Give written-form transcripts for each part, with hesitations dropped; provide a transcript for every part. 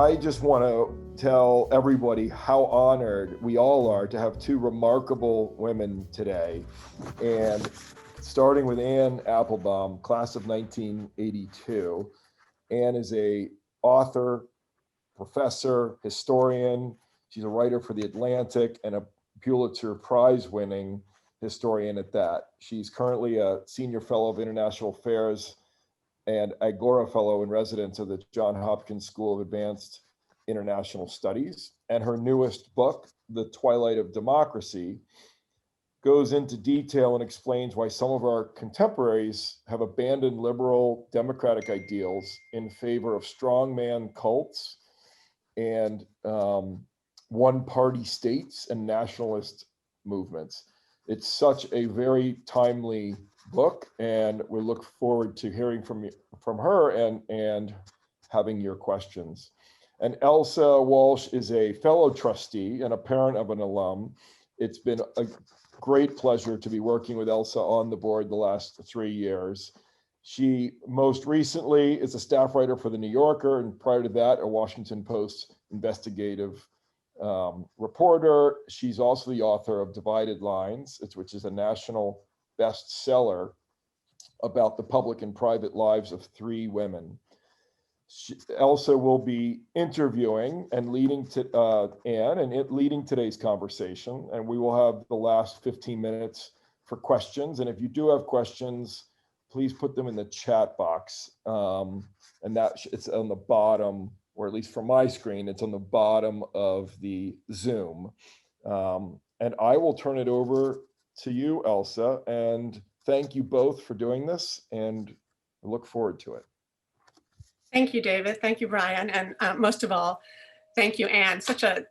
I just want to tell everybody how honored we all are to have two remarkable women today. And starting with Anne Applebaum, class of 1982. Anne is a author, professor, historian. She's a writer for The Atlantic and a Pulitzer Prize-winning historian at that. She's currently a senior fellow of international affairs and Agora Fellow in Residence of the Johns Hopkins School of Advanced International Studies. And her newest book, The Twilight of Democracy, goes into detail and explains why some of our contemporaries have abandoned liberal democratic ideals in favor of strongman cults and one-party states and nationalist movements. It's such a very timely book, and we look forward to hearing from her and having your questions. And Elsa Walsh is a fellow trustee and a parent of an alum. It's been a great pleasure to be working with Elsa on the board the last 3 years. She most recently is a staff writer for The New Yorker, and prior to that, a Washington Post investigative reporter. She's also the author of Divided Lines, which is a national bestseller about the public and private lives of 3 women. Elsa will be interviewing and leading Anne and leading today's conversation, and we will have the last 15 minutes for questions. And if you do have questions, please put them in the chat box, and it's on the bottom, or at least from my screen, it's on the bottom of the Zoom. And I will turn it over to you, Elsa, and thank you both for doing this, and I look forward to it. Thank you, David. Thank you, Brian. And most of all, thank you, Anne. Such a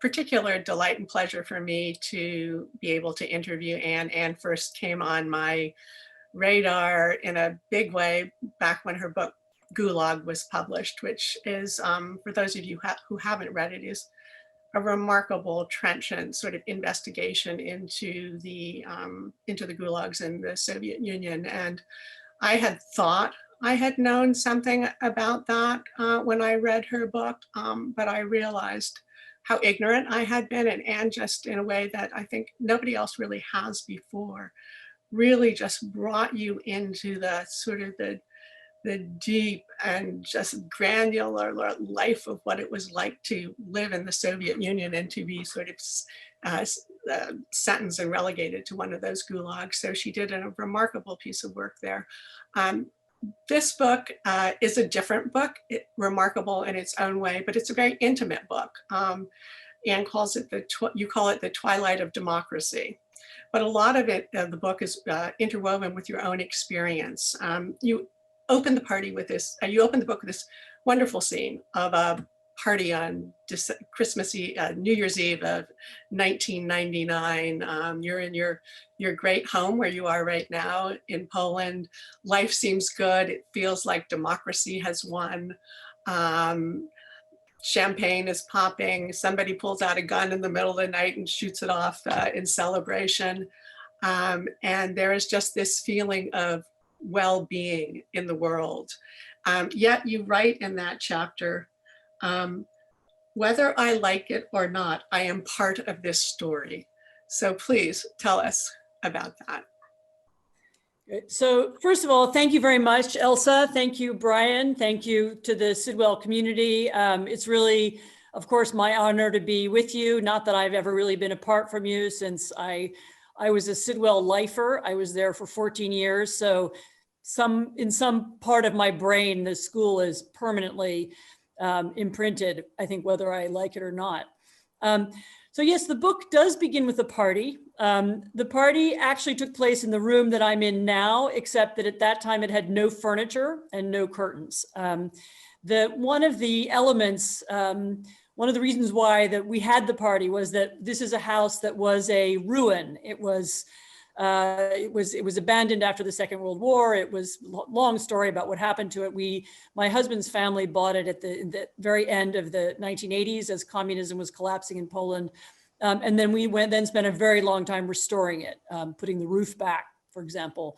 particular delight and pleasure for me to be able to interview Anne. Anne first came on my radar in a big way back when her book Gulag was published, which is, for those of you who haven't read it, is a remarkable trenchant sort of investigation into the gulags in the Soviet Union. And I had thought I had known something about that when I read her book, but I realized how ignorant I had been, and just in a way that I think nobody else really has before, really just brought you into the sort of the deep and just granular life of what it was like to live in the Soviet Union and to be sort of sentenced and relegated to one of those gulags. So she did a remarkable piece of work there. This book is a different book, remarkable in its own way, but it's a very intimate book. Anne calls it you call it the Twilight of Democracy. But a lot of it, the book is interwoven with your own experience. You open the book with this wonderful scene of a party on New Year's Eve of 1999. You're in your great home where you are right now in Poland. Life seems good. It feels like democracy has won. Champagne is popping. Somebody pulls out a gun in the middle of the night and shoots it off in celebration. And there is just this feeling of well-being in the world. Yet you write in that chapter, whether I like it or not, I am part of this story. So please tell us about that. So first of all, thank you very much, Elsa. Thank you, Brian. Thank you to the Sidwell community. It's really, of course, my honor to be with you. Not that I've ever really been apart from you since I was a Sidwell lifer. I was there for 14 years. So in some part of my brain, the school is permanently imprinted, I think, whether I like it or not. So yes, the book does begin with a party. The party actually took place in the room that I'm in now, except that at that time it had no furniture and no curtains. One of the elements, one of the reasons why that we had the party was that this is a house that was a ruin. It was abandoned after the Second World War. It was a long story about what happened to it. My husband's family bought it at the very end of the 1980s as communism was collapsing in Poland. And then we spent a very long time restoring it, putting the roof back, for example.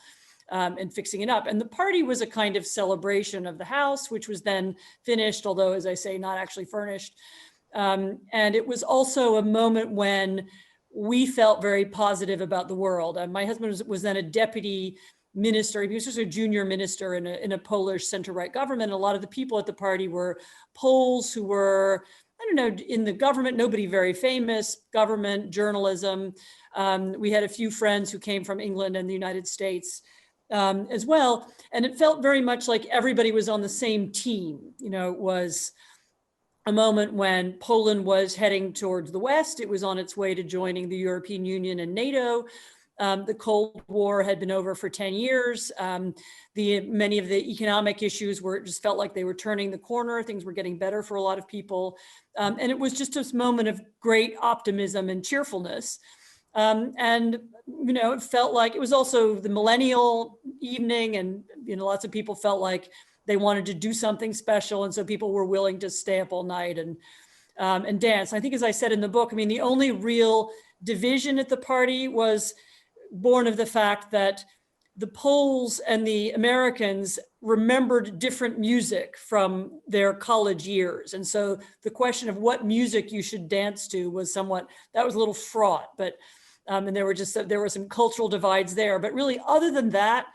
and fixing it up. And the party was a kind of celebration of the house, which was then finished, although, as I say, not actually furnished. And it was also a moment when we felt very positive about the world. My husband was then a deputy minister. He was just a junior minister in a Polish center-right government. A lot of the people at the party were Poles who were, I don't know, in the government, nobody very famous, government, journalism. We had a few friends who came from England and the United States as well. And it felt very much like everybody was on the same team. You know, it was a moment when Poland was heading towards the West. It was on its way to joining the European Union and NATO. The Cold War had been over for 10 years. Many of the economic issues it just felt like they were turning the corner. Things were getting better for a lot of people. And it was just this moment of great optimism and cheerfulness. And, you know, it felt like it was also the millennial evening, and, you know, lots of people felt like they wanted to do something special. And so people were willing to stay up all night and dance. I think, as I said in the book, I mean, the only real division at the party was born of the fact that the Poles and the Americans remembered different music from their college years. And so the question of what music you should dance to was that was a little fraught, but, and there were some cultural divides there, but really other than that,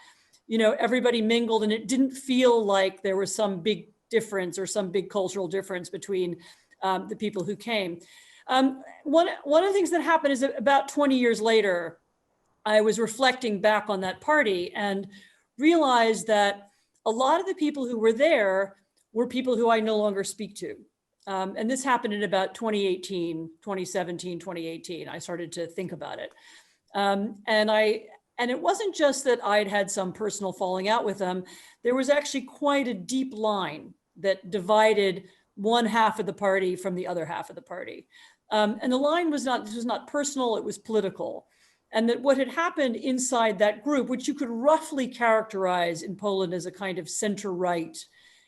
you know, everybody mingled, and it didn't feel like there was some big difference or some big cultural difference between the people who came. One of the things that happened is that about 20 years later, I was reflecting back on that party and realized that a lot of the people who were there were people who I no longer speak to. And this happened in about 2018, 2017, 2018. I started to think about it. And it wasn't just that I'd had some personal falling out with them. There was actually quite a deep line that divided one half of the party from the other half of the party. And the line was not personal, it was political. And that what had happened inside that group, which you could roughly characterize in Poland as a kind of center-right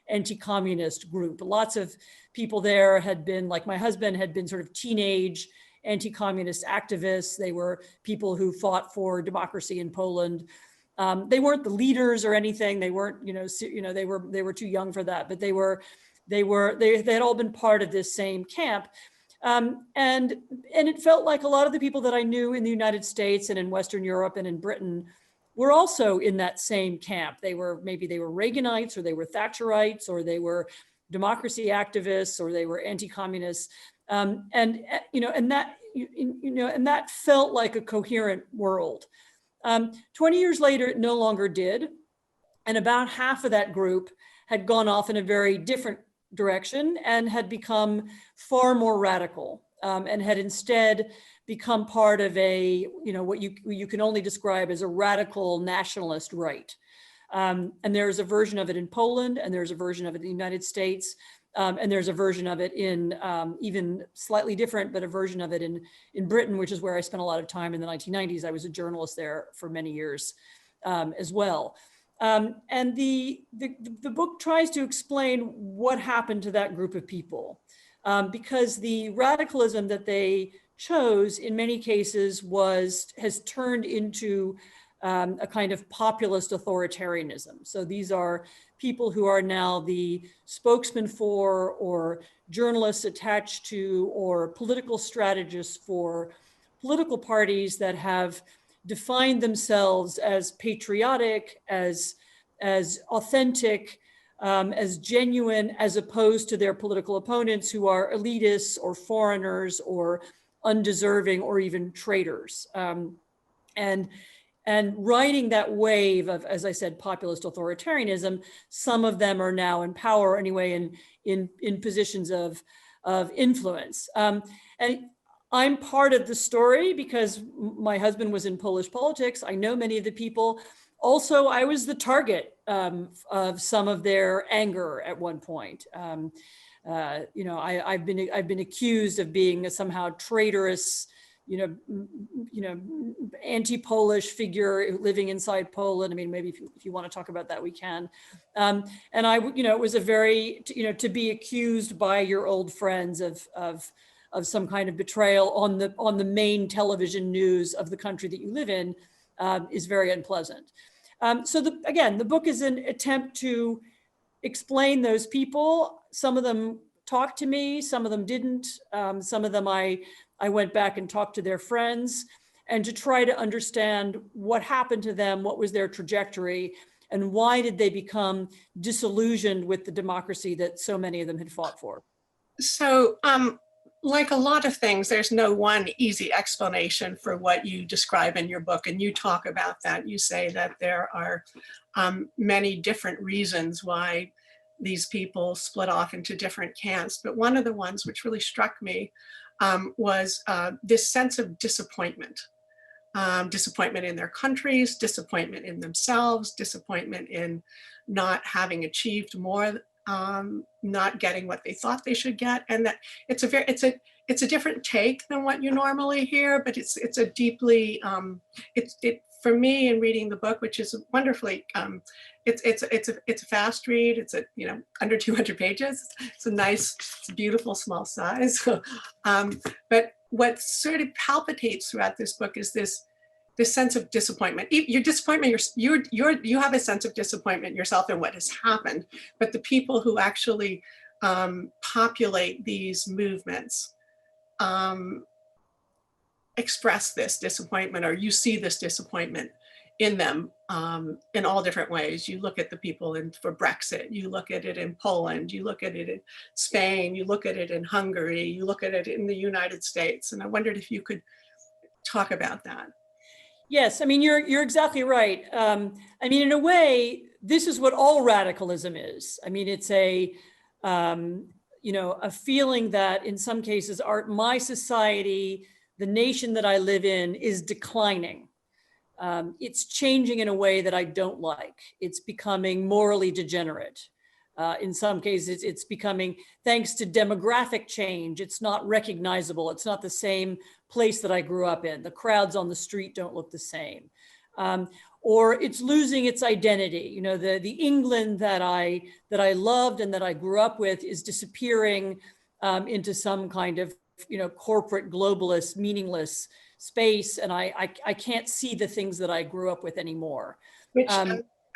anti-communist group. Lots of people there had been, like my husband, had been sort of teenage anti-communist activists. They were people who fought for democracy in Poland. They weren't the leaders or anything. They weren't, they were too young for that. But they had all been part of this same camp. And it felt like a lot of the people that I knew in the United States and in Western Europe and in Britain were also in that same camp. Maybe they were Reaganites, or they were Thatcherites, or they were democracy activists, or they were anti-communists. And that felt like a coherent world. 20 years later, it no longer did. And about half of that group had gone off in a very different direction and had become far more radical, and had instead become part of what you can only describe as a radical nationalist right. And there's a version of it in Poland, and there's a version of it in the United States. And there's a version of it in even slightly different, but a version of it in Britain, which is where I spent a lot of time in the 1990s. I was a journalist there for many years as well. And the book tries to explain what happened to that group of people, because the radicalism that they chose in many cases has turned into a kind of populist authoritarianism. So these are people who are now the spokesman for, or journalists attached to, or political strategists for political parties that have defined themselves as patriotic, as authentic, as genuine, as opposed to their political opponents who are elitists or foreigners or undeserving or even traitors. And riding that wave of, as I said, populist authoritarianism, some of them are now in power anyway, in positions of influence. And I'm part of the story because my husband was in Polish politics. I know many of the people. Also, I was the target of some of their anger at one point. I've been accused of being a somehow traitorous, anti-Polish figure living inside Poland. I mean, maybe if you want to talk about that, we can. And it was a very, to be accused by your old friends of some kind of betrayal on the main television news of the country that you live in is very unpleasant. Again, the book is an attempt to explain those people. Some of them talked to me, some of them didn't. Some of them I went back and talked to their friends, and to try to understand what happened to them, what was their trajectory, and why did they become disillusioned with the democracy that so many of them had fought for. So, like a lot of things, there's no one easy explanation for what you describe in your book, and you talk about that. You say that there are many different reasons why these people split off into different camps, but one of the ones which really struck me was this sense of disappointment. Disappointment in their countries, disappointment in themselves, disappointment in not having achieved more, not getting what they thought they should get, and that it's a different take than what you normally hear, but it's a deeply for me in reading the book, which is wonderfully it's a fast read. It's under 200 pages. It's a beautiful small size. But what sort of palpitates throughout this book is this sense of disappointment. Your disappointment, you have a sense of disappointment yourself in what has happened, but the people who actually populate these movements express this disappointment, or you see this disappointment in them in all different ways. You look at the people for Brexit, you look at it in Poland, you look at it in Spain, you look at it in Hungary, you look at it in the United States. And I wondered if you could talk about that. Yes, I mean, you're exactly right. I mean, in a way, this is what all radicalism is. I mean, it's a feeling that in some cases, my society, the nation that I live in, is declining. It's changing in a way that I don't like. It's becoming morally degenerate. In some cases, it's becoming, thanks to demographic change, it's not recognizable. It's not the same place that I grew up in. The crowds on the street don't look the same. Or it's losing its identity. The England that I loved and that I grew up with is disappearing into some kind of corporate globalist, meaningless space, and I can't see the things that I grew up with anymore. Which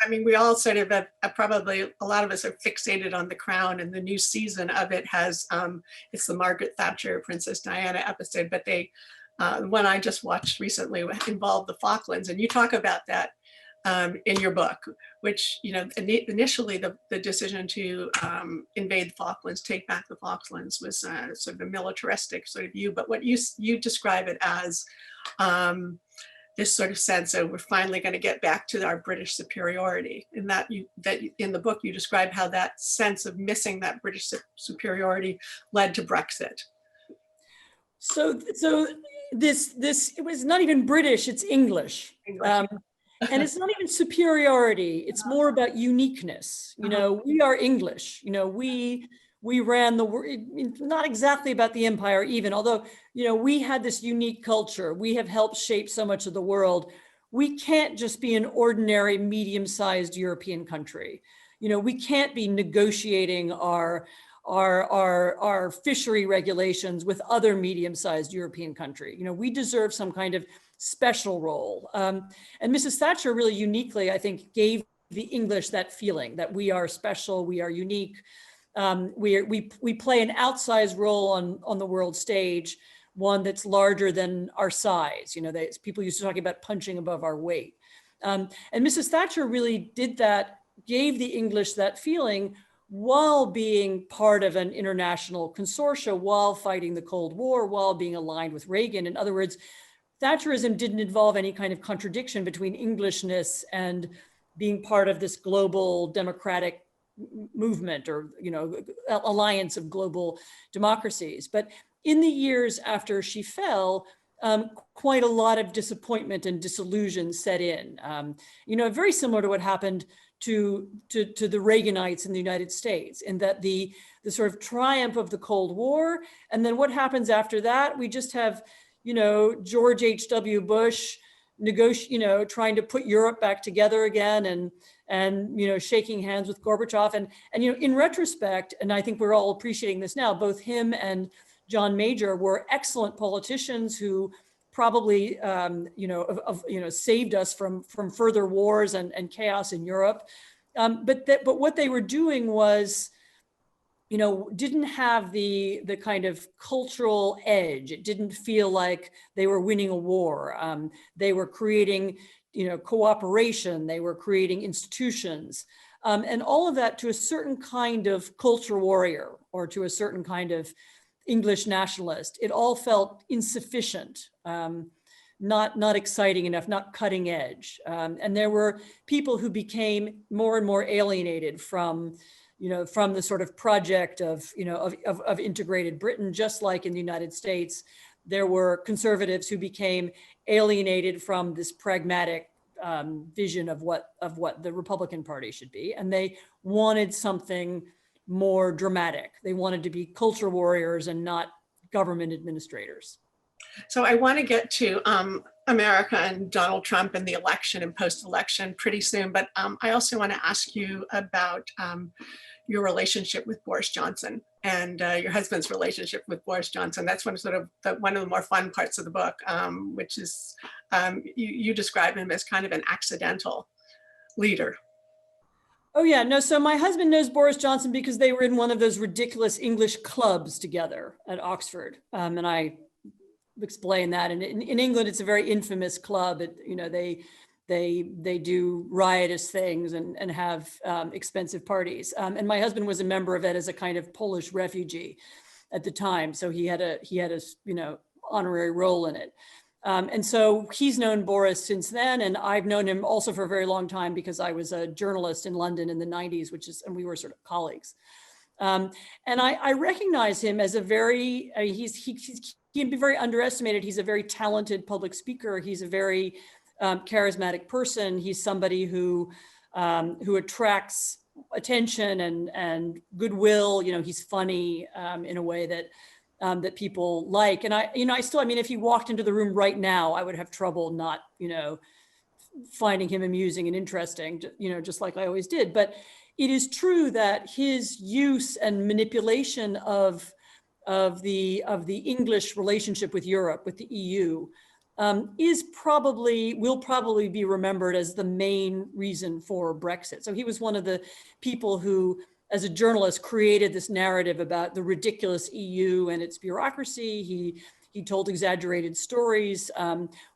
I mean, we all sort of probably a lot of us are fixated on The Crown, and the new season of it has it's the Margaret Thatcher, Princess Diana episode, but the one I just watched recently involved the Falklands, and you talk about that in your book, which initially the decision to invade the Falklands, take back the Falklands, was sort of a militaristic sort of view, but what you describe it as this sort of sense of we're finally going to get back to our British superiority, and that in the book you describe how that sense of missing that British superiority led to Brexit. So this it was not even British, it's English. And it's not even superiority, it's more about uniqueness. We are English, we ran the world, not exactly about the empire even, although, we had this unique culture. We have helped shape so much of the world. We can't just be an ordinary medium-sized European country. We can't be negotiating our fishery regulations with other medium-sized European country. We deserve some kind of special role. And Mrs. Thatcher really uniquely, I think, gave the English that feeling that we are special, we are unique. We play an outsized role on the world stage, one that's larger than our size. People used to talk about punching above our weight. And Mrs. Thatcher really did that, gave the English that feeling while being part of an international consortia, while fighting the Cold War, while being aligned with Reagan. In other words, Thatcherism didn't involve any kind of contradiction between Englishness and being part of this global democratic movement or alliance of global democracies. But in the years after she fell, quite a lot of disappointment and disillusion set in. Very similar to what happened to the Reaganites in the United States, in that the sort of triumph of the Cold War, and then what happens after that? We just have George H.W. Bush trying to put Europe back together again, and shaking hands with Gorbachev, and in retrospect, and I think we're all appreciating this now, both him and John Major were excellent politicians who probably, saved us from further wars and chaos in Europe. But what they were doing was, didn't have the kind of cultural edge. It didn't feel like they were winning a war. They were creating, cooperation. They were creating institutions. And all of that to a certain kind of culture warrior or to a certain kind of English nationalist. It all felt insufficient, not exciting enough, not cutting edge. And there were people who became more and more alienated from the sort of project of integrated Britain, just like in the United States. There were conservatives who became alienated from this pragmatic vision of what the Republican Party should be. And they wanted something more dramatic. They wanted to be culture warriors and not government administrators. So I want to get to America and Donald Trump and the election and post-election pretty soon, but I also want to ask you about your relationship with Boris Johnson and your husband's relationship with Boris Johnson. That's one of the more fun parts of the book, which is you describe him as kind of an accidental leader. Oh yeah, no, so my husband knows Boris Johnson because they were in one of those ridiculous English clubs together at Oxford. And I explain that. And in England, it's a very infamous club. They do riotous things and have expensive parties. And my husband was a member of it as a kind of Polish refugee at the time. So he had a honorary role in it. And so he's known Boris since then, and I've known him also for a very long time because I was a journalist in London in the 90s, and we were sort of colleagues. And I recognize him as a very, he can be very underestimated. He's a very talented public speaker. He's a very charismatic person. He's somebody who attracts attention and goodwill. He's funny in a way that people like. And if he walked into the room right now, I would have trouble not, finding him amusing and interesting, just like I always did. But it is true that his use and manipulation of the English relationship with Europe, with the EU, will probably be remembered as the main reason for Brexit. So he was one of the people who, as a journalist, created this narrative about the ridiculous EU and its bureaucracy. He told exaggerated stories.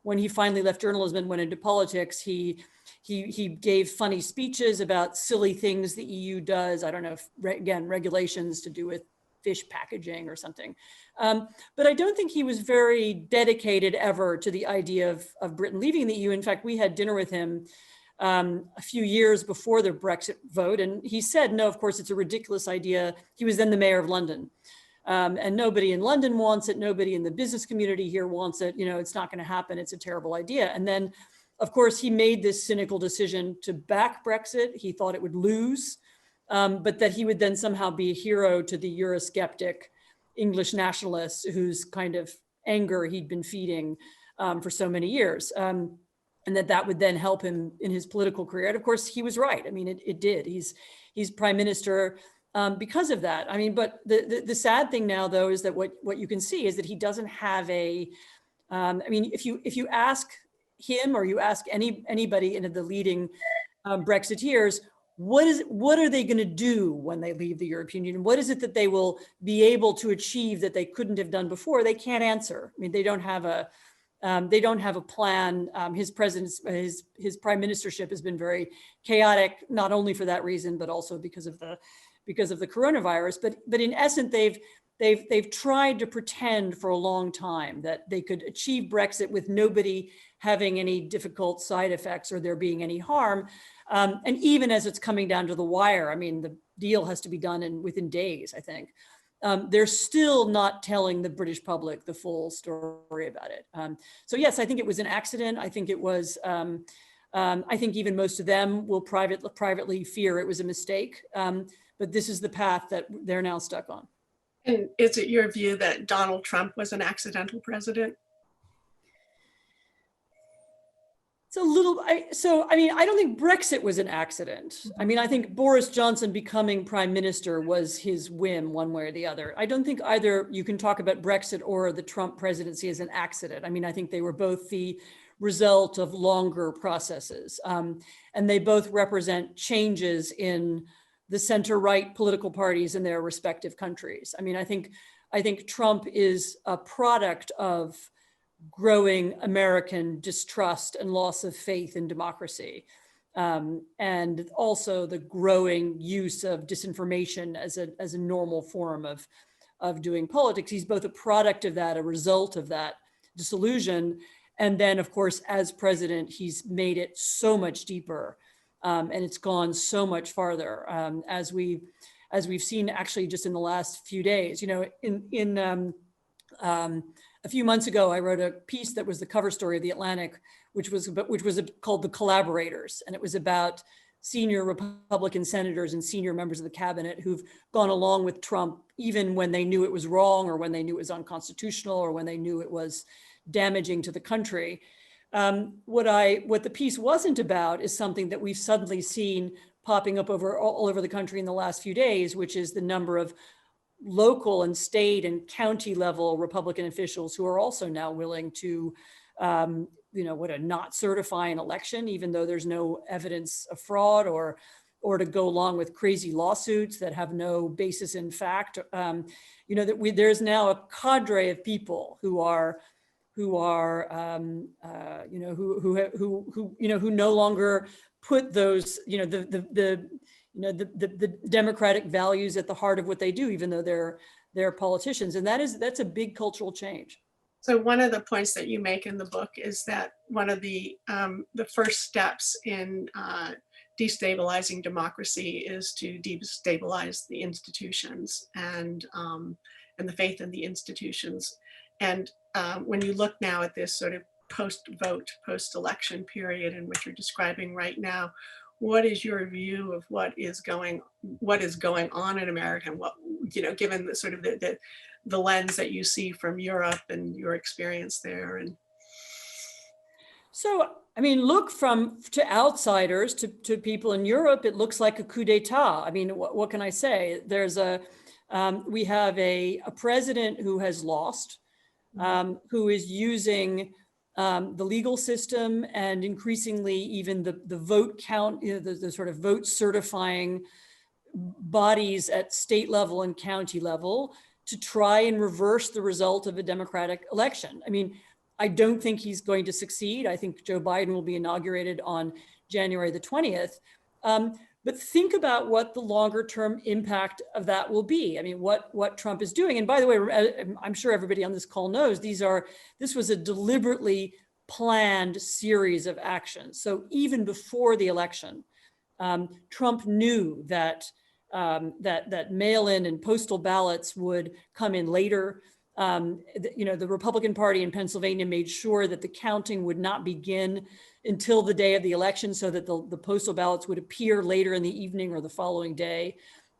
When he finally left journalism and went into politics, he gave funny speeches about silly things the EU does. I don't know if, again, regulations to do with fish packaging or something. But I don't think he was very dedicated ever to the idea of Britain leaving the EU. In fact, we had dinner with him a few years before the Brexit vote, and he said, no, of course, it's a ridiculous idea. He was then the mayor of London. And nobody in London wants it. Nobody in the business community here wants it. It's not going to happen. It's a terrible idea. And then, of course, he made this cynical decision to back Brexit. He thought it would lose, but that he would then somehow be a hero to the Eurosceptic English nationalists whose kind of anger he'd been feeding for so many years. And that would then help him in his political career. And of course, he was right. I mean, it did. He's prime minister because of that. I mean, but the sad thing now, though, is that what you can see is that he doesn't have if you ask him or you ask anybody in the leading Brexiteers, what are they going to do when they leave the European Union? What is it that they will be able to achieve that they couldn't have done before? They can't answer. I mean, they don't have a plan. His prime ministership has been very chaotic, not only for that reason, but also because of the coronavirus. But in essence, they've tried to pretend for a long time that they could achieve Brexit with nobody having any difficult side effects or there being any harm. And even as it's coming down to the wire, I mean, the deal has to be done within days, I think. They're still not telling the British public the full story about it. So yes, I think it was an accident. I think it was, I think even most of them will privately fear it was a mistake. But this is the path that they're now stuck on. And is it your view that Donald Trump was an accidental president? It's a little, I mean, I don't think Brexit was an accident. I mean, I think Boris Johnson becoming prime minister was his whim one way or the other. I don't think either you can talk about Brexit or the Trump presidency as an accident. I mean, I think they were both the result of longer processes. And they both represent changes in the center-right political parties in their respective countries. I mean, I think Trump is a product of growing American distrust and loss of faith in democracy. And also the growing use of disinformation as a normal form of doing politics. He's both a product of that, a result of that disillusion. And then, of course, as president, he's made it so much deeper, and it's gone so much farther, as we've seen actually just in the last few days. You know, a few months ago, I wrote a piece that was the cover story of The Atlantic, which was called "The Collaborators," and it was about senior Republican senators and senior members of the cabinet who've gone along with Trump even when they knew it was wrong, or when they knew it was unconstitutional, or when they knew it was damaging to the country. What the piece wasn't about is something that we've suddenly seen popping up all over the country in the last few days, which is the number of local and state and county level Republican officials who are also now willing to, not certify an election, even though there's no evidence of fraud, or to go along with crazy lawsuits that have no basis in fact. There's now a cadre of people who no longer put those, the democratic values at the heart of what they do, even though they're politicians. And that's a big cultural change. So one of the points that you make in the book is that one of the first steps in destabilizing democracy is to destabilize the institutions and the faith in the institutions. And when you look now at this sort of post-vote, post-election period in which you're describing right now, what is your view of what is going on in America, and what, given the sort of the lens that you see from Europe and your experience there? And so, I mean, look to outsiders, to people in Europe, it looks like a coup d'etat. I mean, what can I say? We have a president who has lost, who is using the legal system and increasingly even the vote count, the sort of vote certifying bodies at state level and county level to try and reverse the result of a democratic election. I mean, I don't think he's going to succeed. I think Joe Biden will be inaugurated on January the 20th. But think about what the longer term impact of that will be. I mean, what Trump is doing. And by the way, I'm sure everybody on this call knows this was a deliberately planned series of actions. So even before the election, Trump knew that mail-in and postal ballots would come in later. The Republican Party in Pennsylvania made sure that the counting would not begin until the day of the election, so that the postal ballots would appear later in the evening or the following day.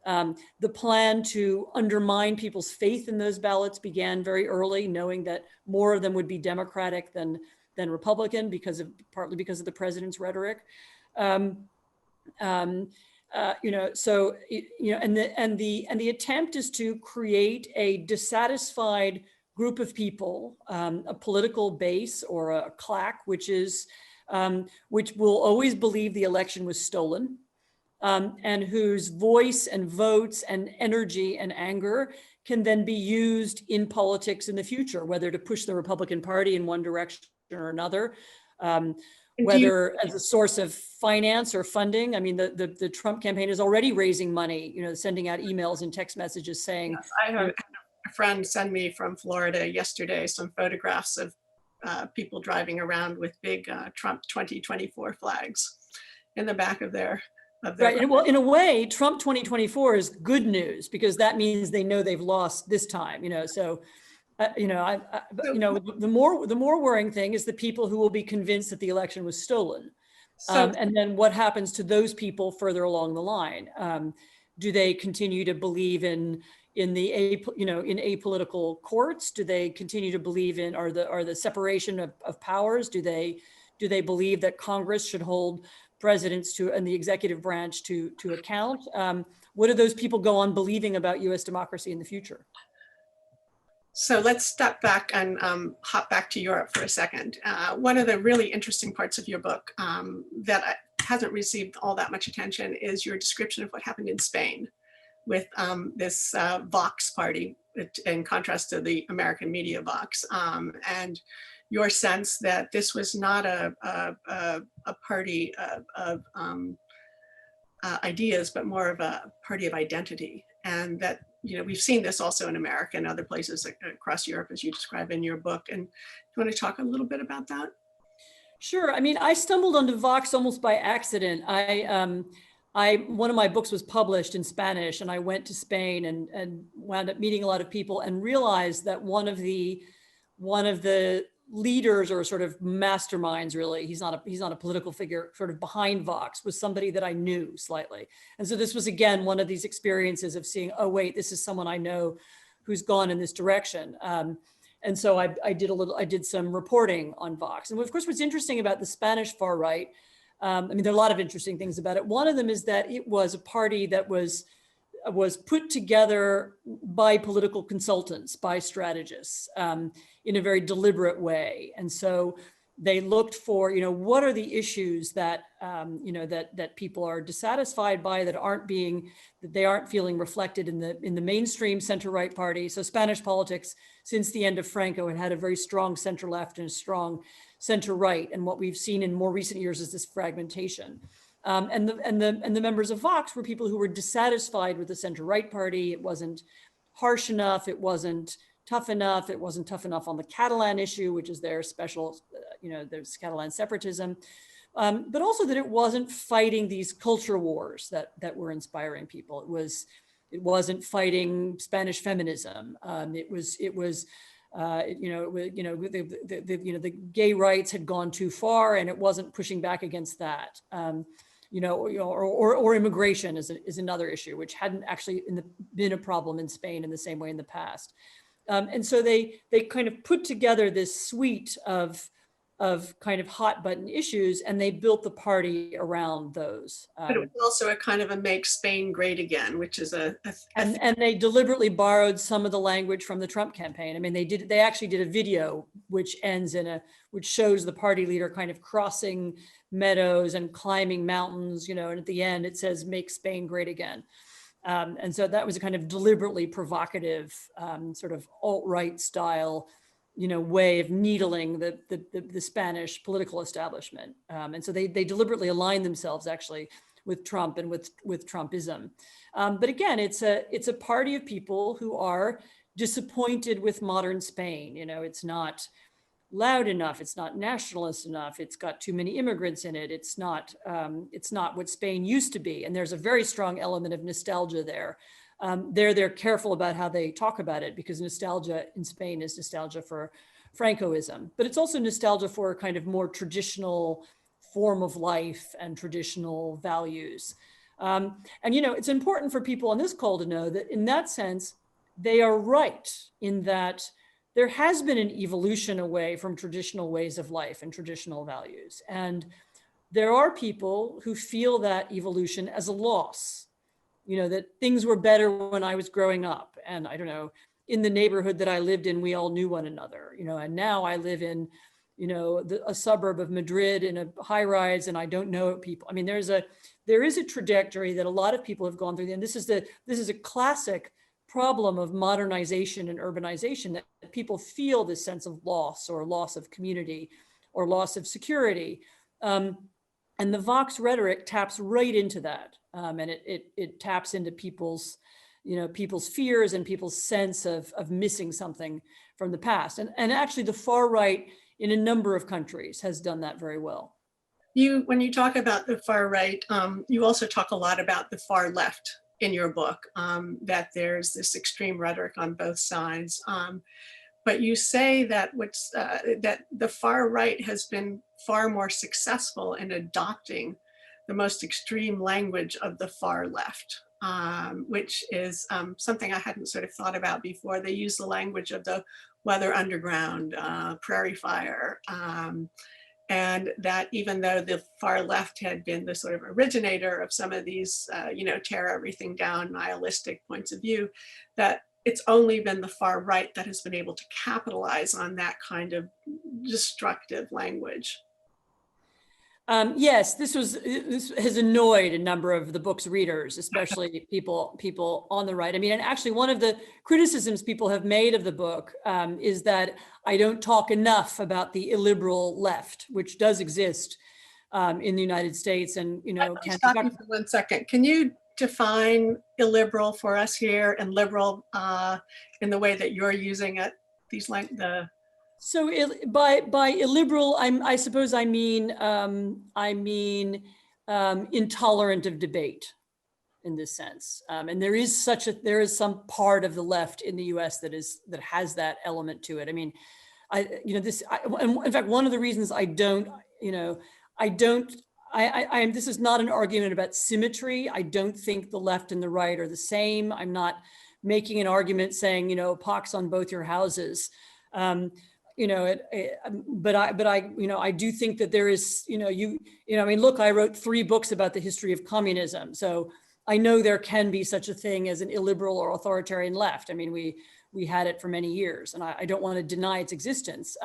The plan to undermine people's faith in those ballots began very early, knowing that more of them would be Democratic than Republican, partly because of the president's rhetoric. And the attempt is to create a dissatisfied group of people, a political base or a claque, which will always believe the election was stolen, and whose voice and votes and energy and anger can then be used in politics in the future, whether to push the Republican Party in one direction or another, whether as a source of finance or funding. I mean, the Trump campaign is already raising money, sending out emails and text messages saying. Yes, I had a friend send me from Florida yesterday some photographs of people driving around with big Trump 2024 flags in the back of their right. Well, in a way, Trump 2024 is good news, because that means they know they've lost this time. So. The more worrying thing is the people who will be convinced that the election was stolen, and then what happens to those people further along the line? Do they continue to believe in apolitical courts? Do they continue to believe in the separation of powers? Do they Do they believe that Congress should hold presidents and the executive branch to account? What do those people go on believing about US democracy in the future? So let's step back and hop back to Europe for a second. One of the really interesting parts of your book that hasn't received all that much attention is your description of what happened in Spain with this Vox party, in contrast to the American media Vox, and your sense that this was not a party of ideas, but more of a party of identity. And that, we've seen this also in America and other places across Europe, as you describe in your book. And do you want to talk a little bit about that? Sure. I mean, I stumbled onto Vox almost by accident. One of my books was published in Spanish, and I went to Spain and wound up meeting a lot of people and realized that one of the leaders, or sort of masterminds, really, he's not a political figure, sort of behind Vox, was somebody that I knew slightly. And so this was, again, one of these experiences of seeing, oh wait, this is someone I know who's gone in this direction. And so I did some reporting on Vox. And of course, what's interesting about the Spanish far right, I mean, there are a lot of interesting things about it. One of them is that it was a party that was put together by political consultants, by strategists, in a very deliberate way. And so they looked for, what are the issues that, that people are dissatisfied by, that they aren't feeling reflected in the mainstream center-right party. So Spanish politics, since the end of Franco, had a very strong center-left and a strong center-right. And what we've seen in more recent years is this fragmentation. And the members of Vox were people who were dissatisfied with the center-right party. It wasn't harsh enough. It wasn't tough enough. It wasn't tough enough on the Catalan issue, which is their special, there's Catalan separatism, but also that it wasn't fighting these culture wars that were inspiring people. It wasn't fighting Spanish feminism. The gay rights had gone too far, and it wasn't pushing back against that. Or immigration is another issue, which hadn't actually been a problem in Spain in the same way in the past. And so they kind of put together this suite of kind of hot button issues, and they built the party around those. But it was also a kind of a make Spain great again, which is and they deliberately borrowed some of the language from the Trump campaign. I mean, they actually did a video which which shows the party leader kind of crossing meadows and climbing mountains, and at the end it says "Make Spain Great Again." And so that was a kind of deliberately provocative, sort of alt-right style, way of needling the Spanish political establishment. And so they deliberately aligned themselves actually with Trump and with Trumpism. But again, it's a party of people who are disappointed with modern Spain. It's not loud enough. It's not nationalist enough. It's got too many immigrants in it. It's not what Spain used to be. And there's a very strong element of nostalgia there. They're careful about how they talk about it, because nostalgia in Spain is nostalgia for Francoism, but it's also nostalgia for a kind of more traditional form of life and traditional values. And it's important for people on this call to know that in that sense, they are right in that there has been an evolution away from traditional ways of life and traditional values. And there are people who feel that evolution as a loss, that things were better when I was growing up. And I don't know, in the neighborhood that I lived in, we all knew one another, and now I live in, a suburb of Madrid in a high rise, and I don't know people. I mean, there is a trajectory that a lot of people have gone through. And this is a classic problem of modernization and urbanization, that people feel this sense of loss, or loss of community, or loss of security. And the Vox rhetoric taps right into that. And it taps into people's fears and people's sense of missing something from the past. And actually the far right in a number of countries has done that very well. When you talk about the far right, you also talk a lot about the far left in your book, that there's this extreme rhetoric on both sides. But you say that that the far right has been far more successful in adopting the most extreme language of the far left, which is something I hadn't sort of thought about before. They use the language of the Weather Underground, Prairie Fire, And that even though the far left had been the sort of originator of some of these, tear everything down, nihilistic points of view, that it's only been the far right that has been able to capitalize on that kind of destructive language. Yes, this has annoyed a number of the book's readers, especially people on the right. I mean, and actually one of the criticisms people have made of the book is that I don't talk enough about the illiberal left, which does exist in the United States. And, Can stop you for 1 second. Can you define illiberal for us here and liberal in the way that you're using it? So by illiberal, I suppose I mean intolerant of debate in this sense. And there is some part of the left in the U.S. that has that element to it. I mean, in fact, one of the reasons this is not an argument about symmetry. I don't think the left and the right are the same. I'm not making an argument saying, pox on both your houses. But I do think that there is, look, I wrote 3 books about the history of communism. So I know there can be such a thing as an illiberal or authoritarian left. I mean, we had it for many years, and I don't want to deny its existence.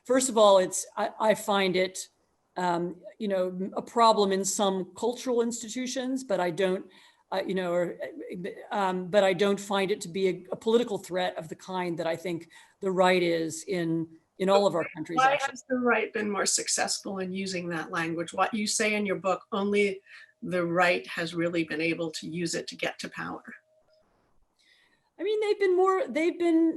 First of all, I find it, a problem in some cultural institutions, but I don't, but I don't find it to be a political threat of the kind that I think the right is in all of our countries. Why has the right been more successful in using that language? What you say in your book, only the right has really been able to use it to get to power. I mean,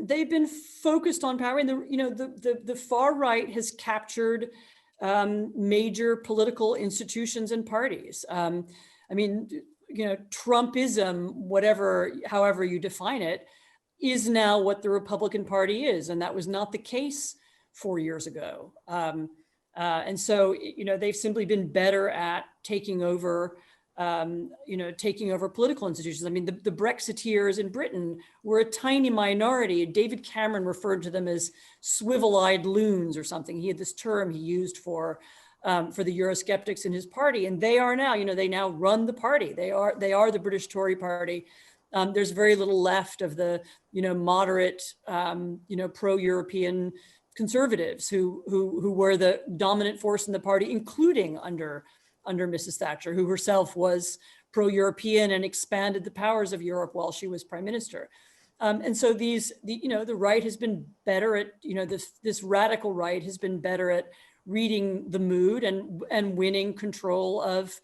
they've been focused on power, and the far right has captured major political institutions and parties. I mean, Trumpism, however you define it, is now what the Republican Party is, and that was not the case 4 years ago. And so, they've simply been better at taking over political institutions. I mean, the Brexiteers in Britain were a tiny minority. David Cameron referred to them as swivel-eyed loons or something. He had this term he used for the Eurosceptics in his party, and they are now, they now run the party. They are the British Tory party. There's very little left of the, moderate, pro-European conservatives who were the dominant force in the party, including under Mrs. Thatcher, who herself was pro-European and expanded the powers of Europe while she was prime minister. And so the right has been better at, this radical right has been better at reading the mood and winning control of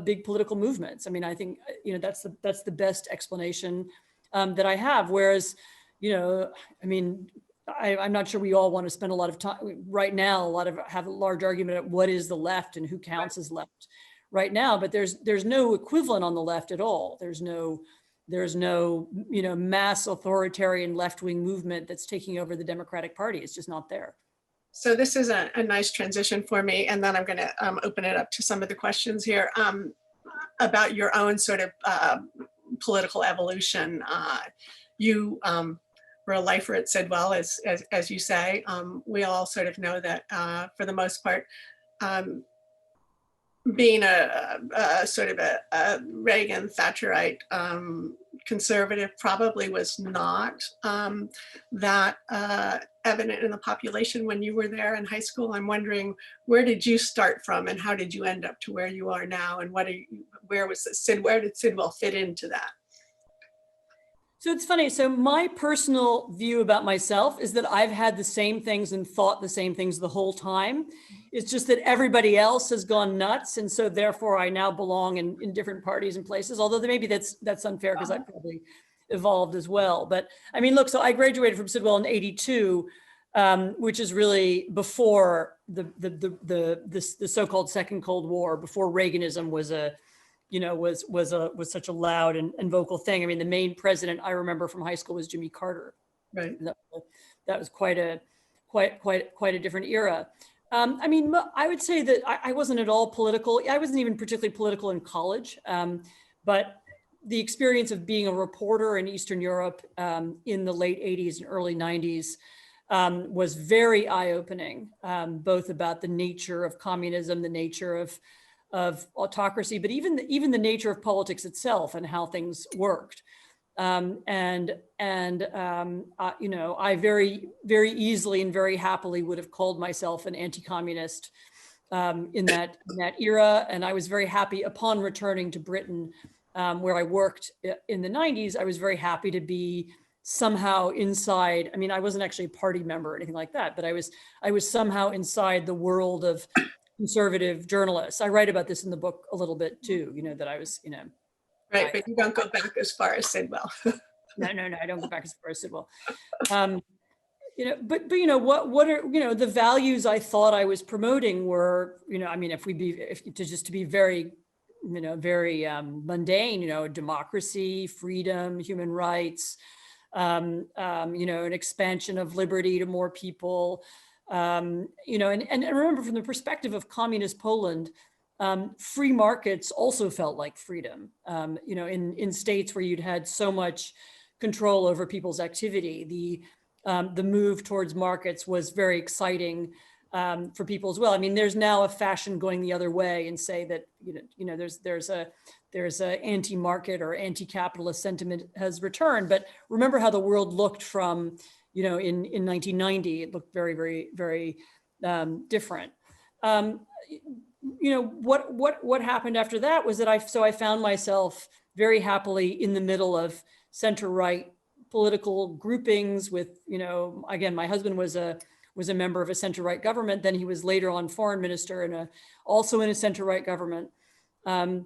big political movements. I mean, I think, that's the best explanation that I have. Whereas, I'm not sure we all want to spend a lot of time right now, have a large argument at what is the left and who counts as left right now, but there's no equivalent on the left at all. There's no mass authoritarian left-wing movement that's taking over the Democratic Party. It's just not there. So this is a nice transition for me, and then I'm going to open it up to some of the questions here about your own sort of political evolution. You were a lifer at Sidwell, as you say. We all sort of know that for the most part, being a sort of a Reagan Thatcherite conservative probably was not that evident in the population when you were there in high school. I'm wondering, where did you start from, and how did you end up to where you are now, and where did Sidwell fit into that? So it's funny. So my personal view about myself is that I've had the same things and thought the same things the whole time. It's just that everybody else has gone nuts. And so therefore I now belong in different parties and places, although maybe that's unfair because I probably evolved as well. But I mean, look, so I graduated from Sidwell in 82, which is really before the so-called Second Cold War, before Reaganism was such a loud and vocal thing. I mean, the main president I remember from high school was Jimmy Carter. Right. That was quite a different era. I mean, I would say that I wasn't at all political. I wasn't even particularly political in college, but the experience of being a reporter in Eastern Europe in the late 80s and early 90s was very eye-opening, both about the nature of communism, the nature of autocracy, but even the nature of politics itself and how things worked. You know, I very, very easily and very happily would have called myself an anti-communist in that era. And I was very happy upon returning to Britain, where I worked in the 90s. I was very happy to be somehow inside. I mean, I wasn't actually a party member or anything like that, but I was somehow inside the world of conservative journalists. I write about this in the book a little bit too, you know, that I was, you know. Right, but you don't go back as far as Sidwell. No, I don't go back as far as Sidwell. You know, but you know, what are, you know, the values I thought I was promoting were, you know, I mean, just to be very, you know, very mundane, you know, democracy, freedom, human rights, you know, an expansion of liberty to more people, you know, and remember, from the perspective of communist Poland, free markets also felt like freedom, you know, in states where you'd had so much control over people's activity. The move towards markets was very exciting for people as well. I mean, there's now a fashion going the other way and say that, you know, there's a anti-market or anti-capitalist sentiment has returned. But remember how the world looked from, you know, in 1990, it looked very, very, very different. You know, what happened after that was that I found myself very happily in the middle of center-right political groupings with, you know, again, my husband was a member of a center-right government. Then he was later on foreign minister and also in a center-right government. And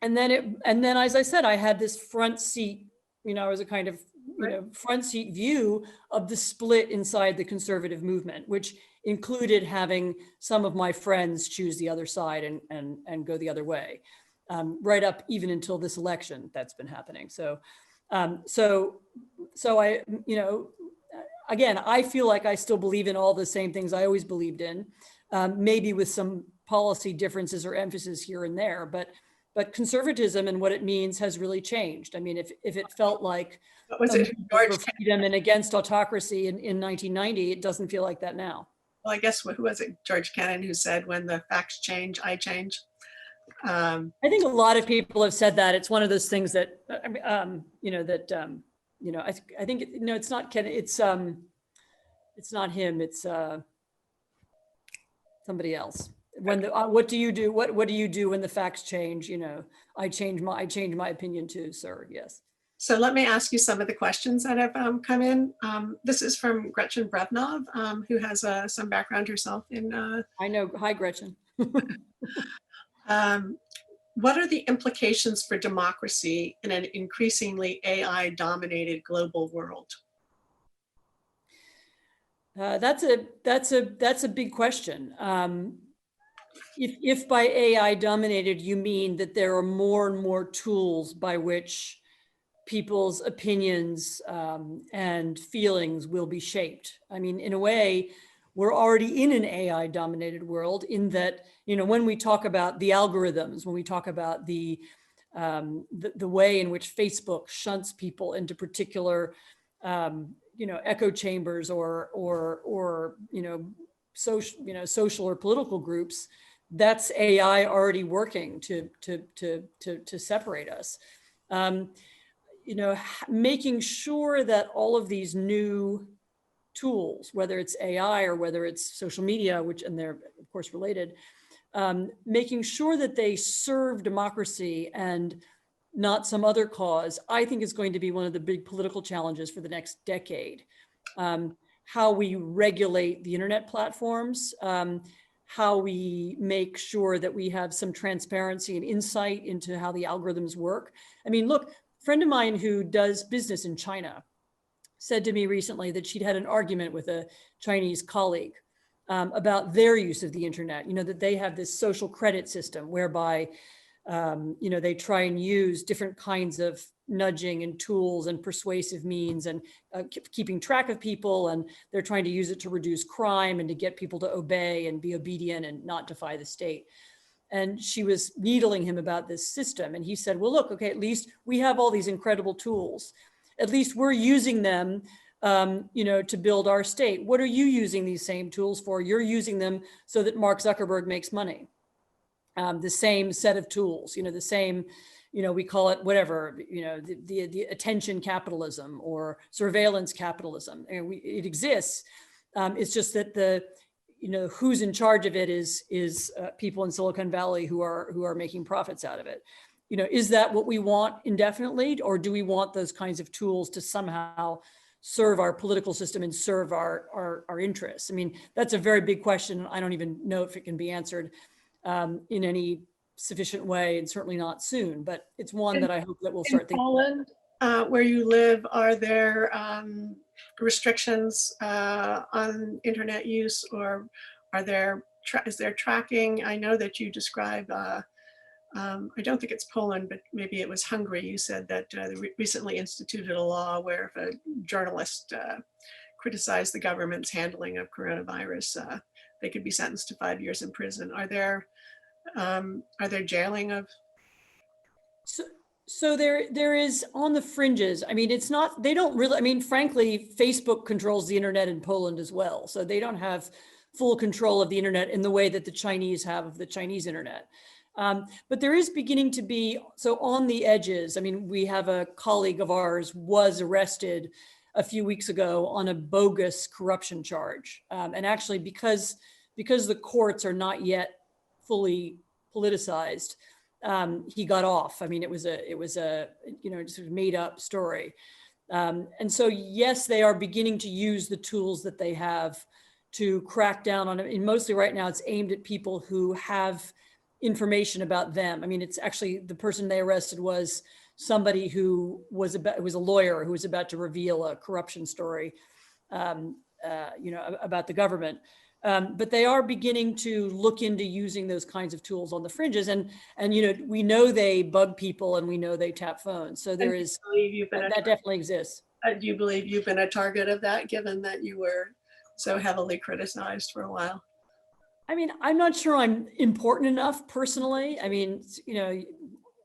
then, as I said, I had this front seat, you know, I was a kind of, you know, front seat view of the split inside the conservative movement, which included having some of my friends choose the other side and go the other way, right up even until this election that's been happening. So I, you know, again, I feel like I still believe in all the same things I always believed in, maybe with some policy differences or emphasis here and there, but conservatism and what it means has really changed. I mean, if it felt like What was it, George freedom and against autocracy in 1990, it doesn't feel like that now. Well, I guess, who was it, George Kennan, who said, when the facts change, I change? I think a lot of people have said that. It's one of those things that, you know, that, you know, I think, no, it's not Kennan, it's not him, it's somebody else. When the, what do you do? What do you do when the facts change? You know, I change my opinion too, sir, yes. So let me ask you some of the questions that have come in. This is from Gretchen Brevnov, who has some background herself in. I know. Hi, Gretchen. What are the implications for democracy in an increasingly AI-dominated global world? That's a big question. If by AI dominated you mean that there are more and more tools by which people's opinions and feelings will be shaped. I mean, in a way, we're already in an AI dominated world in that, you know, when we talk about the algorithms, when we talk about the way in which Facebook shunts people into particular, you know, echo chambers or you know, social or political groups, that's AI already working to separate us. You know, making sure that all of these new tools, whether it's AI or whether it's social media, and they're of course related, making sure that they serve democracy and not some other cause, I think is going to be one of the big political challenges for the next decade. How we regulate the internet platforms, how we make sure that we have some transparency and insight into how the algorithms work. I mean, look, a friend of mine who does business in China said to me recently that she'd had an argument with a Chinese colleague about their use of the internet. You know, that they have this social credit system whereby, you know, they try and use different kinds of nudging and tools and persuasive means and keeping track of people. And they're trying to use it to reduce crime and to get people to obey and be obedient and not defy the state. And she was needling him about this system. And he said, well, look, okay, at least we have all these incredible tools. At least we're using them to build our state. What are you using these same tools for? You're using them so that Mark Zuckerberg makes money. The same set of tools, the same, we call it whatever, the attention capitalism or surveillance capitalism. It exists. It's just that who's in charge of it is people in Silicon Valley who are making profits out of it. Is that what we want indefinitely, or do we want those kinds of tools to somehow serve our political system and serve our interests? I mean, that's a very big question. I don't even know if it can be answered in any sufficient way, and certainly not soon, but it's one that I hope that we'll start thinking. In Poland, where you live, are there restrictions on internet use, or is there tracking? I know that you describe, I don't think it's Poland, but maybe it was Hungary. You said that they recently instituted a law where if a journalist criticized the government's handling of coronavirus, they could be sentenced to 5 years in prison. Are there jailing of? So there is on the fringes. I mean, it's not, they don't really, I mean, frankly, Facebook controls the internet in Poland as well. So they don't have full control of the internet in the way that the Chinese have of the Chinese internet. But there is beginning to be, so on the edges, I mean, we have a colleague of ours was arrested a few weeks ago on a bogus corruption charge. And actually because the courts are not yet fully politicized, he got off. I mean, it was a sort of made up story. And so, yes, they are beginning to use the tools that they have to crack down on it. And mostly right now, it's aimed at people who have information about them. I mean, it's actually, the person they arrested was somebody who was a lawyer who was about to reveal a corruption story, about the government. But they are beginning to look into using those kinds of tools on the fringes, and we know they bug people and we know they tap phones. So there is that definitely exists. Do you believe you've been a target of that, given that you were so heavily criticized for a while? I mean, I'm not sure I'm important enough personally. I mean,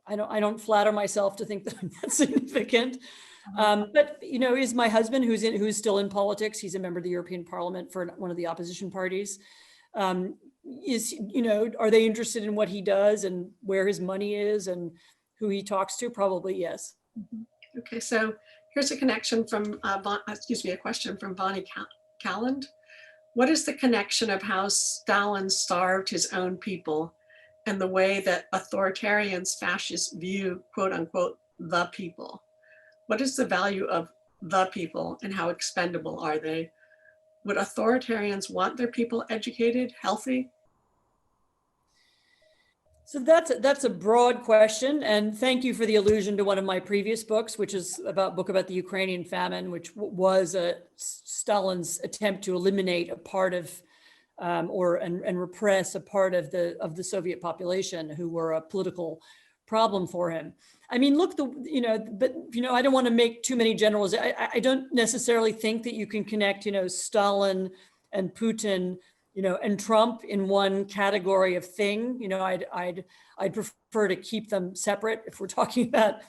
I don't flatter myself to think that I'm that significant. But is my husband, who's still in politics, he's a member of the European Parliament for one of the opposition parties. Are they interested in what he does and where his money is and who he talks to? Probably yes. Okay, so here's a connection from a question from Bonnie Calland. What is the connection of how Stalin starved his own people and the way that authoritarians, fascists view, quote unquote, the people? What is the value of the people and how expendable are they? Would authoritarians want their people educated, healthy? So that's a broad question, and thank you for the allusion to one of my previous books, which is a book about the Ukrainian famine, which was Stalin's attempt to eliminate a part of, and repress a part of the Soviet population who were a political problem for him. I mean, look, I don't want to make too many generals. I don't necessarily think that you can connect, Stalin and Putin, and Trump in one category of thing. I'd prefer to keep them separate if we're talking about,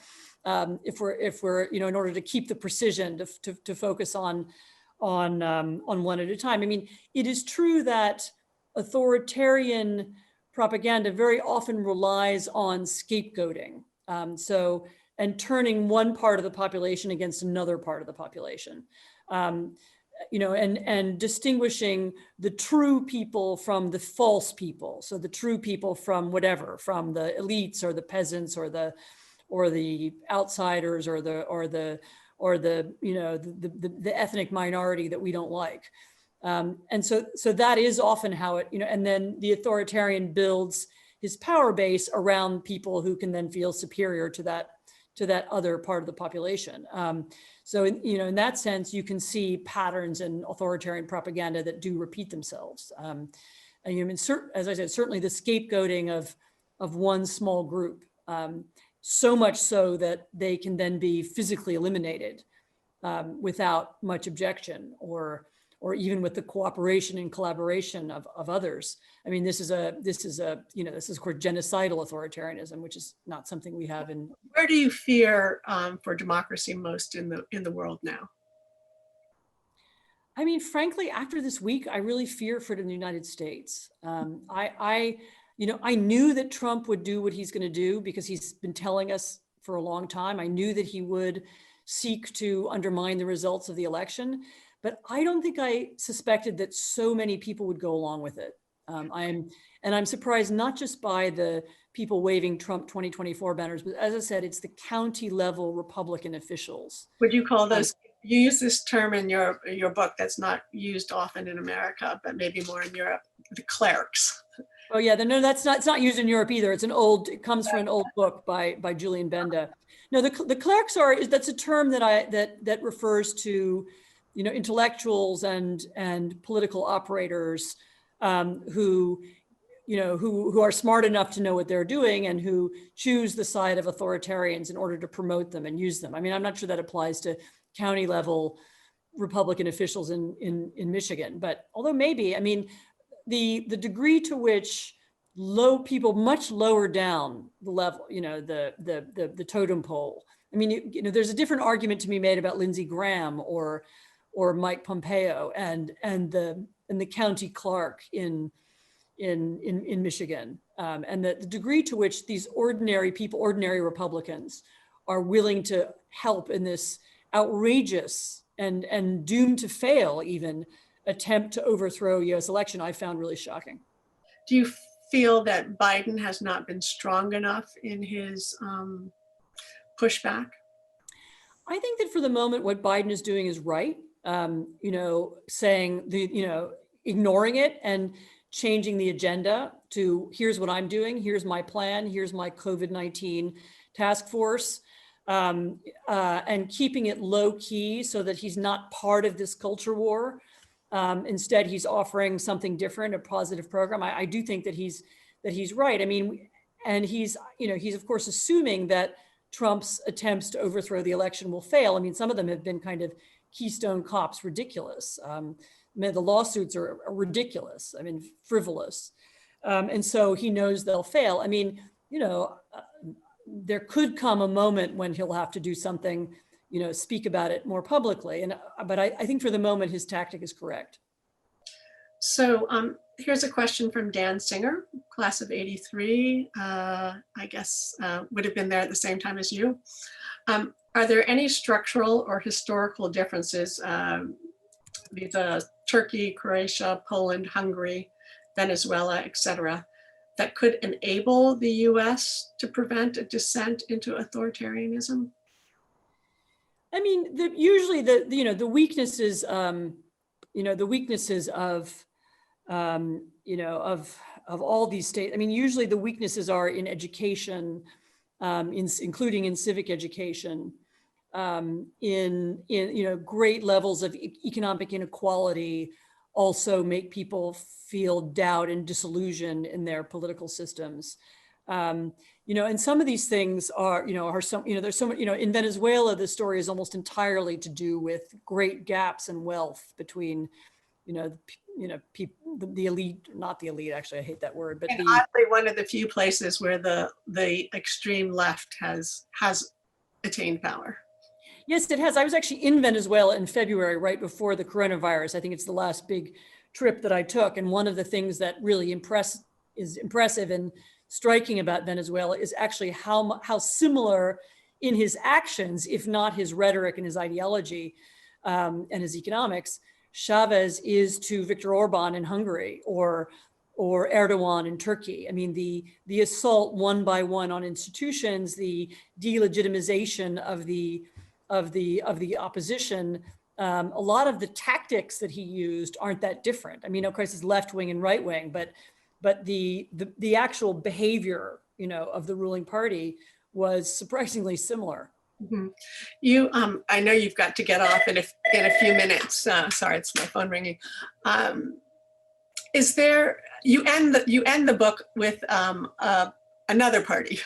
if we're in order to keep the precision to focus on one at a time. I mean, it is true that authoritarian propaganda very often relies on scapegoating. And turning one part of the population against another part of the population. And distinguishing the true people from the false people. So the true people from whatever, from the elites or the peasants or the outsiders or the ethnic minority that we don't like. And so that is often how it, and then the authoritarian builds his power base around people who can then feel superior to that other part of the population. So in that sense, you can see patterns in authoritarian propaganda that do repeat themselves. And as I said, certainly the scapegoating of one small group, so much so that they can then be physically eliminated without much objection or even with the cooperation and collaboration of others. I mean, this is of course genocidal authoritarianism, which is not something we have in. Where do you fear for democracy most in the world now? I mean, frankly, after this week, I really fear for the United States. I knew that Trump would do what he's going to do because he's been telling us for a long time. I knew that he would seek to undermine the results of the election, but I don't think I suspected that so many people would go along with it. I'm surprised not just by the people waving Trump 2024 banners, but as I said, it's the county level Republican officials. Would you call those, you use this term in your book that's not used often in America, but maybe more in Europe, the clerics. Oh yeah, no, it's not used in Europe either. It comes from an old book by Julian Benda. No, the clerics that's a term that refers to, intellectuals and political operators who are smart enough to know what they're doing and who choose the side of authoritarians in order to promote them and use them. I mean, I'm not sure that applies to county level Republican officials in Michigan, but although maybe, I mean, the degree to which people much lower down the level, the totem pole. I mean, there's a different argument to be made about Lindsey Graham or Mike Pompeo and the county clerk in Michigan, and the degree to which these ordinary people, ordinary Republicans, are willing to help in this outrageous and doomed to fail even attempt to overthrow U.S. election, I found really shocking. Do you feel that Biden has not been strong enough in his pushback? I think that for the moment, what Biden is doing is right. Saying ignoring it and changing the agenda to here's what I'm doing, here's my plan, here's my COVID-19 task force, and keeping it low key so that he's not part of this culture war. Instead, he's offering something different, a positive program. I do think that he's right. I mean, and he's of course assuming that Trump's attempts to overthrow the election will fail. I mean, some of them have been kind of Keystone Cops ridiculous. The lawsuits are ridiculous. I mean, frivolous. And so he knows they'll fail. I mean, there could come a moment when he'll have to do something, speak about it more publicly. But I think for the moment, his tactic is correct. So here's a question from Dan Singer, class of '83, I guess would have been there at the same time as you. Are there any structural or historical differences with Turkey, Croatia, Poland, Hungary, Venezuela, etc., that could enable the U.S. to prevent a descent into authoritarianism? I mean, usually the weaknesses, the weaknesses of all these states. I mean, usually the weaknesses are in education, including in civic education, in great levels of economic inequality also make people feel doubt and disillusion in their political systems. And some of these things there's so much, in Venezuela, the story is almost entirely to do with great gaps in wealth between, the elite, not the elite, actually, I hate that word, but oddly, one of the few places where the extreme left has attained power. Yes, it has. I was actually in Venezuela in February, right before the coronavirus. I think it's the last big trip that I took. And one of the things that really is impressive and striking about Venezuela is actually how similar in his actions, if not his rhetoric and his ideology and his economics, Chavez is to Viktor Orban in Hungary or Erdogan in Turkey. I mean, the assault one by one on institutions, the delegitimization of the opposition, a lot of the tactics that he used aren't that different. I mean, of course, it's left wing and right wing, but the actual behavior, of the ruling party was surprisingly similar. Mm-hmm. I know you've got to get off in a few minutes. Sorry, it's my phone ringing. You end the book with another party.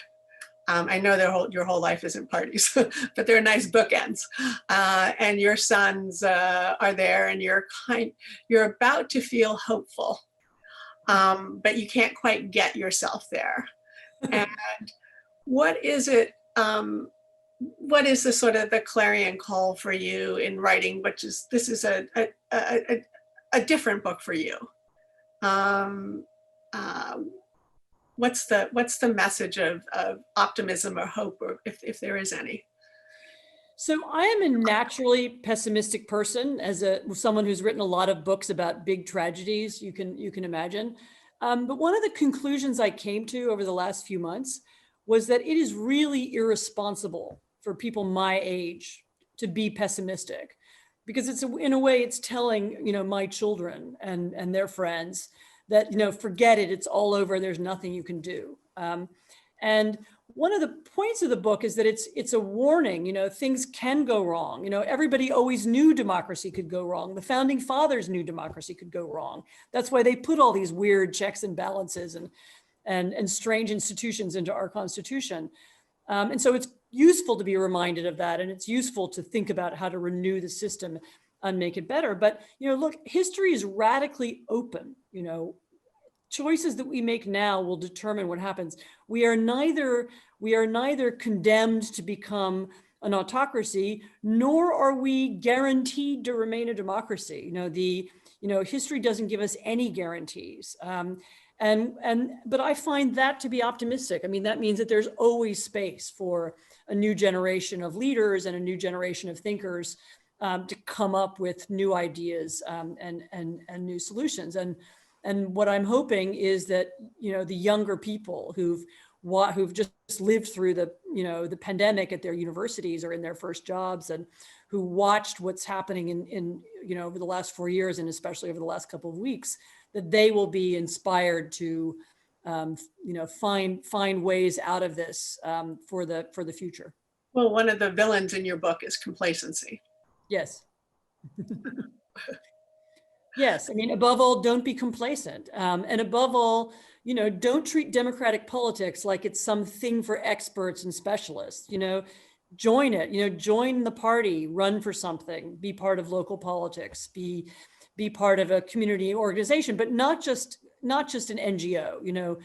I know your whole life isn't parties, but they're nice bookends. And your sons are there, and you're about to feel hopeful, but you can't quite get yourself there. And what is it what is the sort of the clarion call for you in writing, this is a different book for you? What's the message of optimism or hope, or if there is any? So I am a naturally pessimistic person, as someone who's written a lot of books about big tragedies, you can imagine. But one of the conclusions I came to over the last few months was that it is really irresponsible for people my age to be pessimistic, because in a way it's telling, my children and their friends that, forget it, it's all over, there's nothing you can do. And one of the points of the book is that it's a warning, things can go wrong. Everybody always knew democracy could go wrong. The founding fathers knew democracy could go wrong. That's why they put all these weird checks and balances and strange institutions into our Constitution. And so it's useful to be reminded of that. And it's useful to think about how to renew the system and make it better. But, look, history is radically open. Choices that we make now will determine what happens. We are neither condemned to become an autocracy, nor are we guaranteed to remain a democracy. History doesn't give us any guarantees. But I find that to be optimistic. I mean, that means that there's always space for a new generation of leaders and a new generation of thinkers to come up with new ideas and new solutions. And what I'm hoping is that, the younger people who've just lived through the pandemic at their universities or in their first jobs, and who watched what's happening in over the last 4 years, and especially over the last couple of weeks, that they will be inspired to, find ways out of this for the future. Well, one of the villains in your book is complacency. Yes. Yes, I mean, above all, don't be complacent. And above all, don't treat democratic politics like it's something for experts and specialists. Join it, join the party, run for something, be part of local politics, be part of a community organization, but not just an NGO.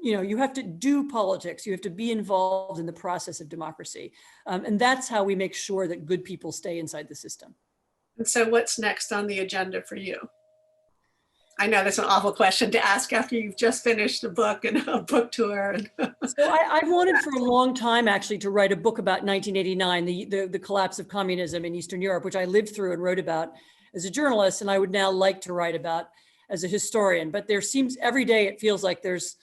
You have to do politics. You have to be involved in the process of democracy. And that's how we make sure that good people stay inside the system. And so what's next on the agenda for you? I know that's an awful question to ask after you've just finished a book and a book tour. So I've wanted for a long time, actually, to write a book about 1989, the collapse of communism in Eastern Europe, which I lived through and wrote about as a journalist, and I would now like to write about as a historian. But there seems every day it feels like there's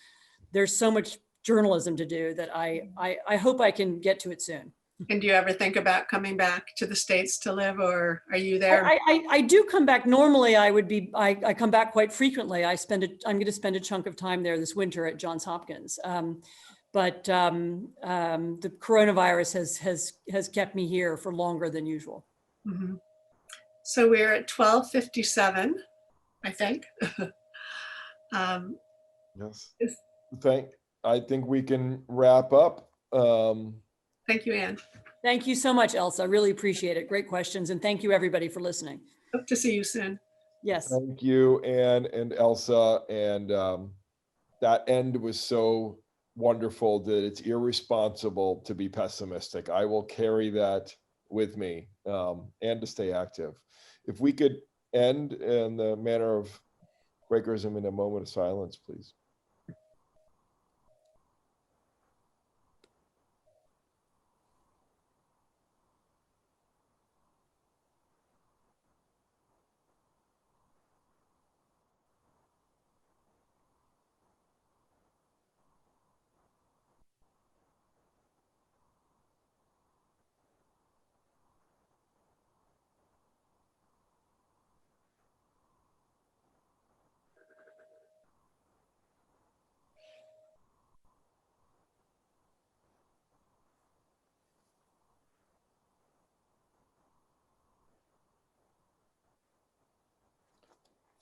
so much journalism to do that I hope I can get to it soon. And do you ever think about coming back to the States to live, or are you there? I do come back. Normally I come back quite frequently. I'm going to spend a chunk of time there this winter at Johns Hopkins. But the coronavirus has kept me here for longer than usual. Mm-hmm. So we're at 12:57, I think. Yes. I think we can wrap up. Thank you, Anne. Thank you so much, Elsa. I really appreciate it. Great questions. And thank you, everybody, for listening. Hope to see you soon. Yes. Thank you, Anne and Elsa. And that end was so wonderful that it's irresponsible to be pessimistic. I will carry that with me and to stay active. If we could end in the manner of Quakerism in a moment of silence, please.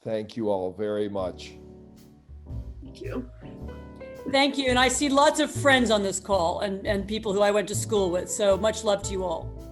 Thank you all very much. Thank you. Thank you. And I see lots of friends on this call and people who I went to school with. So much love to you all.